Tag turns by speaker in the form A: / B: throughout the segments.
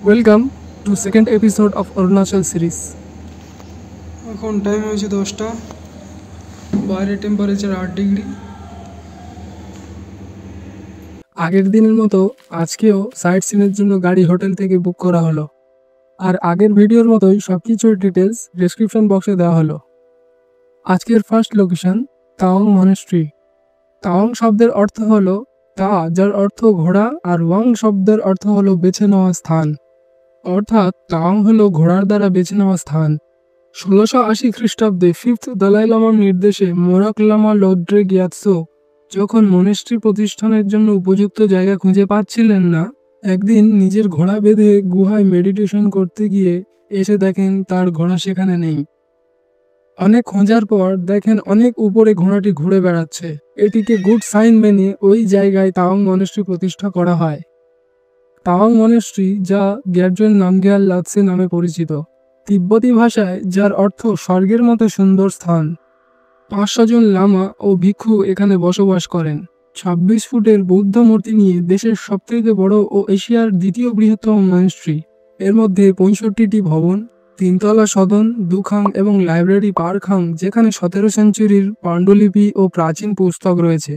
A: Welcome to second episode of Arunachal series.
B: এখন time হয়েছে 10টা, বাইরে টেম্পারেচার 8 ডিগ্রি।
A: আগের দিনের মতো আজকেও সাইট সিনের জন্য গাড়ি হোটেল থেকে বুক করা হলো। আর আগের ভিডিওর মতোই সবকিছুর ডিটেলস ডেসক্রিপশন বক্সে দেওয়া হলো। আজকের first location Tawang monastery. Tawang শব্দের অর্থ হলো তা, যার অর্থ ঘোড়া, আর ওয়াং শব্দের অর্থ হলো বেছে নেওয়া স্থান। অর্থাৎ তাওয়াং হলো ঘোড়ার দ্বারা বেছে নেওয়া স্থান। 1680 খ্রিস্টাব্দে ফিফথ দলাই লামার নির্দেশে মোরাক লামা লোদ্রে গ্যাতসো যখন মনেস্ট্রি প্রতিষ্ঠানের জন্য উপযুক্ত জায়গা খুঁজে পাচ্ছিলেন না, একদিন নিজের ঘোড়া বেঁধে গুহায় মেডিটেশন করতে গিয়ে এসে দেখেন তার ঘোড়া সেখানে নেই। অনেক খোঁজার পর দেখেন অনেক উপরে ঘোড়াটি ঘুরে বেড়াচ্ছে। এটিকে গুড সাইন মেনে ওই জায়গায় তাওয়াং মনেস্ট্রি প্রতিষ্ঠা করা হয়। তাওয়াং মনেস্ট্রি, যা গ্যার্জুয়েন নামগিয়াল লাতসে নামে পরিচিত, তিব্বতী ভাষায় যার অর্থ স্বর্গের মতো সুন্দর স্থান। 500 জন লামা ও ভিক্ষু এখানে বসবাস করেন। 26 ফুটের বৌদ্ধ মূর্তি নিয়ে দেশের সবথেকে বড় ও এশিয়ার দ্বিতীয় বৃহত্তম মনেস্ট্রি। এর মধ্যে 65টি ভবন, 3 তলা সদন, দুখাং এবং লাইব্রেরি পার্কহাং, যেখানে 17 সেঞ্চুরির পাণ্ডুলিপি ও প্রাচীন পুস্তক রয়েছে।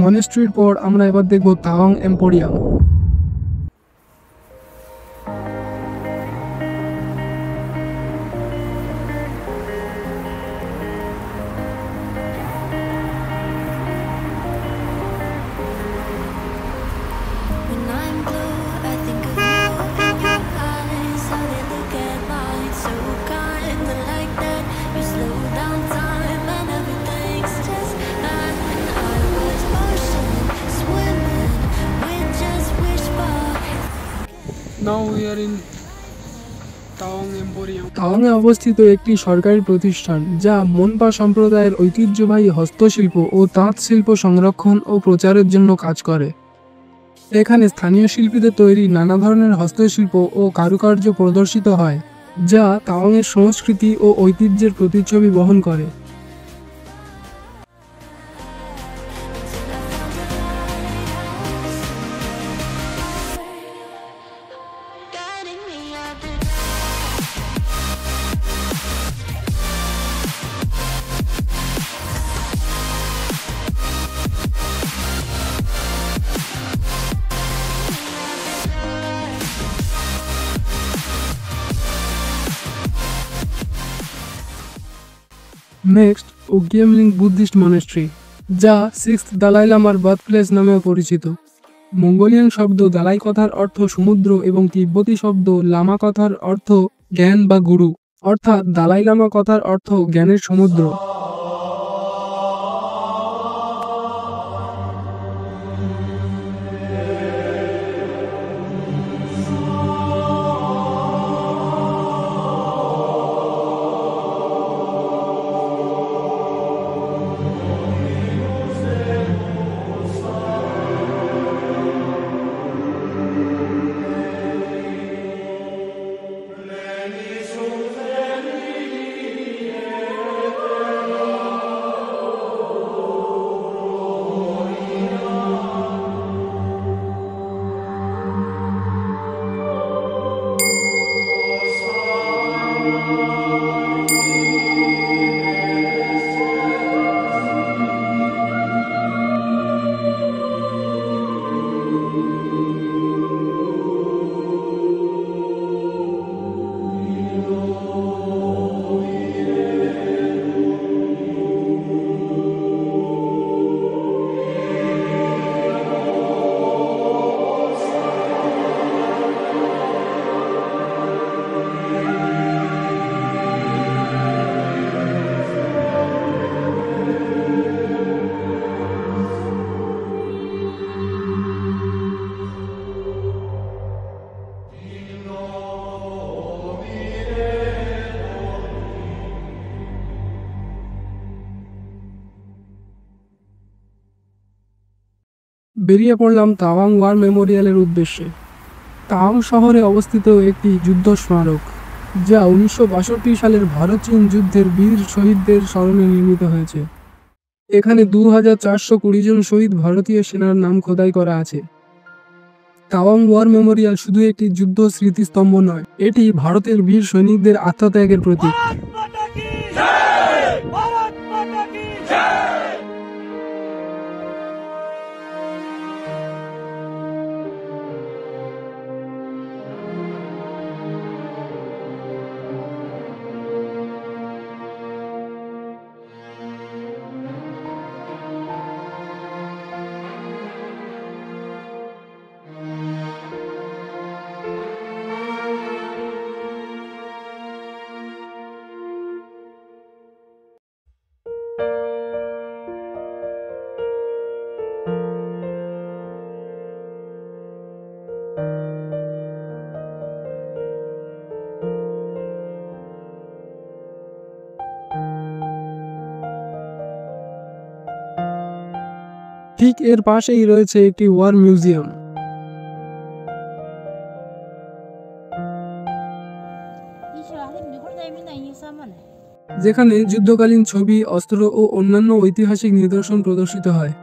A: মনেস্ট্রির পর আমরা এবার দেখব Tawang emporium.
C: When I'm blue, I think of you and your eyes. How they look at mine, so kind and like that. You slow down time and everything's just fine. I was ocean swimming with just wish bar.
B: Now we are in Tawang emporium.
A: তাওয়াংয়ে অবস্থিত একটি সরকারি প্রতিষ্ঠান, যা মোনপা সম্প্রদায়ের ঐতিহ্যবাহী হস্তশিল্প ও তাঁত শিল্প সংরক্ষণ ও প্রচারের জন্য কাজ করে। এখানে স্থানীয় শিল্পীদের তৈরি নানা ধরনের হস্তশিল্প ও কারুকার্য প্রদর্শিত হয়, যা তাওয়াংয়ের সংস্কৃতি ও ঐতিহ্যের প্রতিচ্ছবি বহন করে।
C: Guiding me out the
A: next ওগিয়ামলিং বুদ্ধিস্ট মনেস্ট্রি, যা 6th দালাই লামার বার্থপ্লেস নামেও পরিচিত। মঙ্গোলিয়ান শব্দ দালাই কথার অর্থ সমুদ্র এবং তিব্বতী শব্দ লামা কথার অর্থ জ্ঞান বা গুরু, অর্থাৎ দালাই লামা কথার অর্থ জ্ঞানের সমুদ্র। বেরিয়ে পড়লাম তাওয়াং ওয়ার মেমোরিয়ালের উদ্দেশ্যে। তাওয়াং শহরে অবস্থিত একটি যুদ্ধ স্মারক, যা 1962 সালের ভারত চীন যুদ্ধের বীর শহীদদের স্মরণে নির্মিত হয়েছে। এখানে 2420 জন শহীদ ভারতীয় সেনার নাম খোদাই করা আছে। তাওয়াং ওয়ার মেমোরিয়াল শুধু একটি যুদ্ধ স্মৃতিস্তম্ভ নয়, এটি ভারতের বীর সৈনিকদের আত্মত্যাগের প্রতীক। ঠিক এর পাশেই রয়েছে একটি ওয়ার মিউজিয়াম। যেখানে যুদ্ধকালীন ছবি, অস্ত্র ও অন্যান্য ঐতিহাসিক নিদর্শন প্রদর্শিত হয়।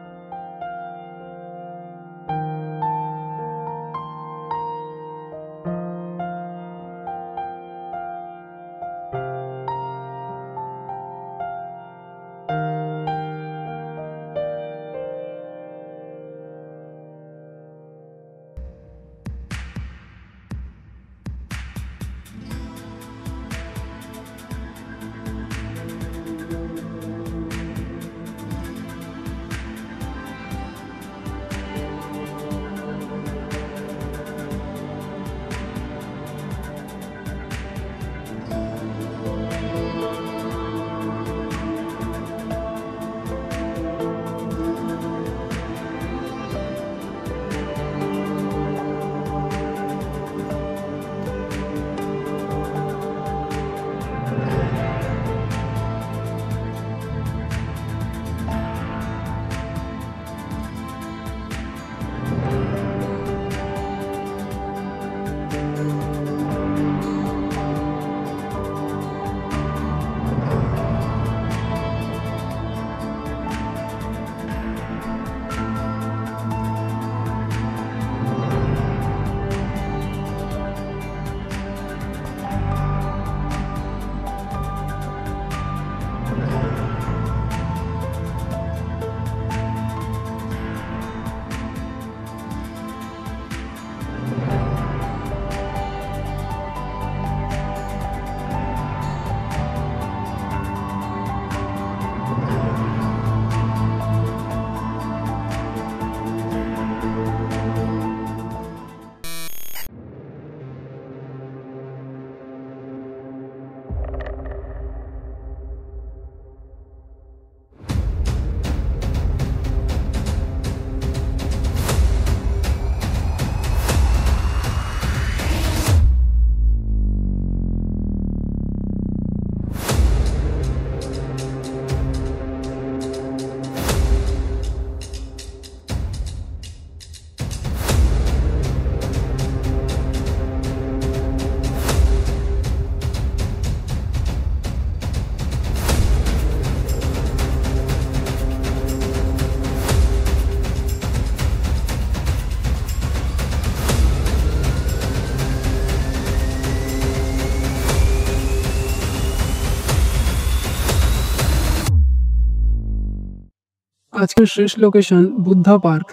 A: আজকের শেষ location Buddha park.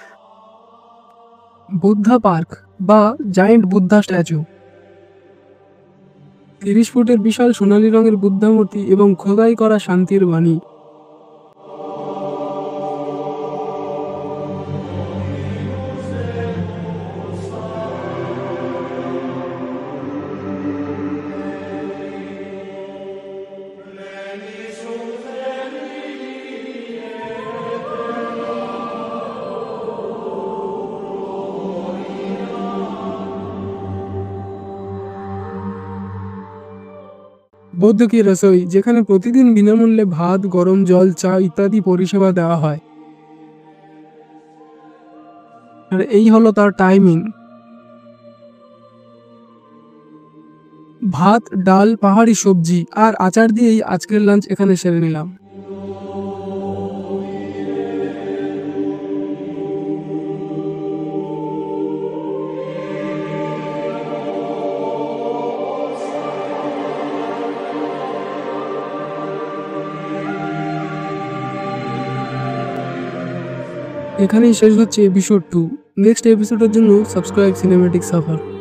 A: Buddha park বা জায়েন্ট বুদ্ধা স্ট্যাচু 30 ফুটের বিশাল সোনালী রঙের বুদ্ধা মূর্তি এবং খোদাই করা শান্তির বাণী। বৌদ্ধ কি রসোই, যেখানে প্রতিদিন বিনামূল্যে ভাত, গরম জল, চা ইত্যাদি পরিষেবা দেওয়া হয়। আর এই হলো তার টাইমিং। ভাত, ডাল, পাহাড়ি সবজি আর আচার দিয়েই আজকের লাঞ্চ এখানে সেরে নিলাম। এখানেই শেষ হচ্ছে এপিসোড 2। নেক্সট এপিসোডের জন্য সাবস্ক্রাইব সিনেম্যাটিক সাফার।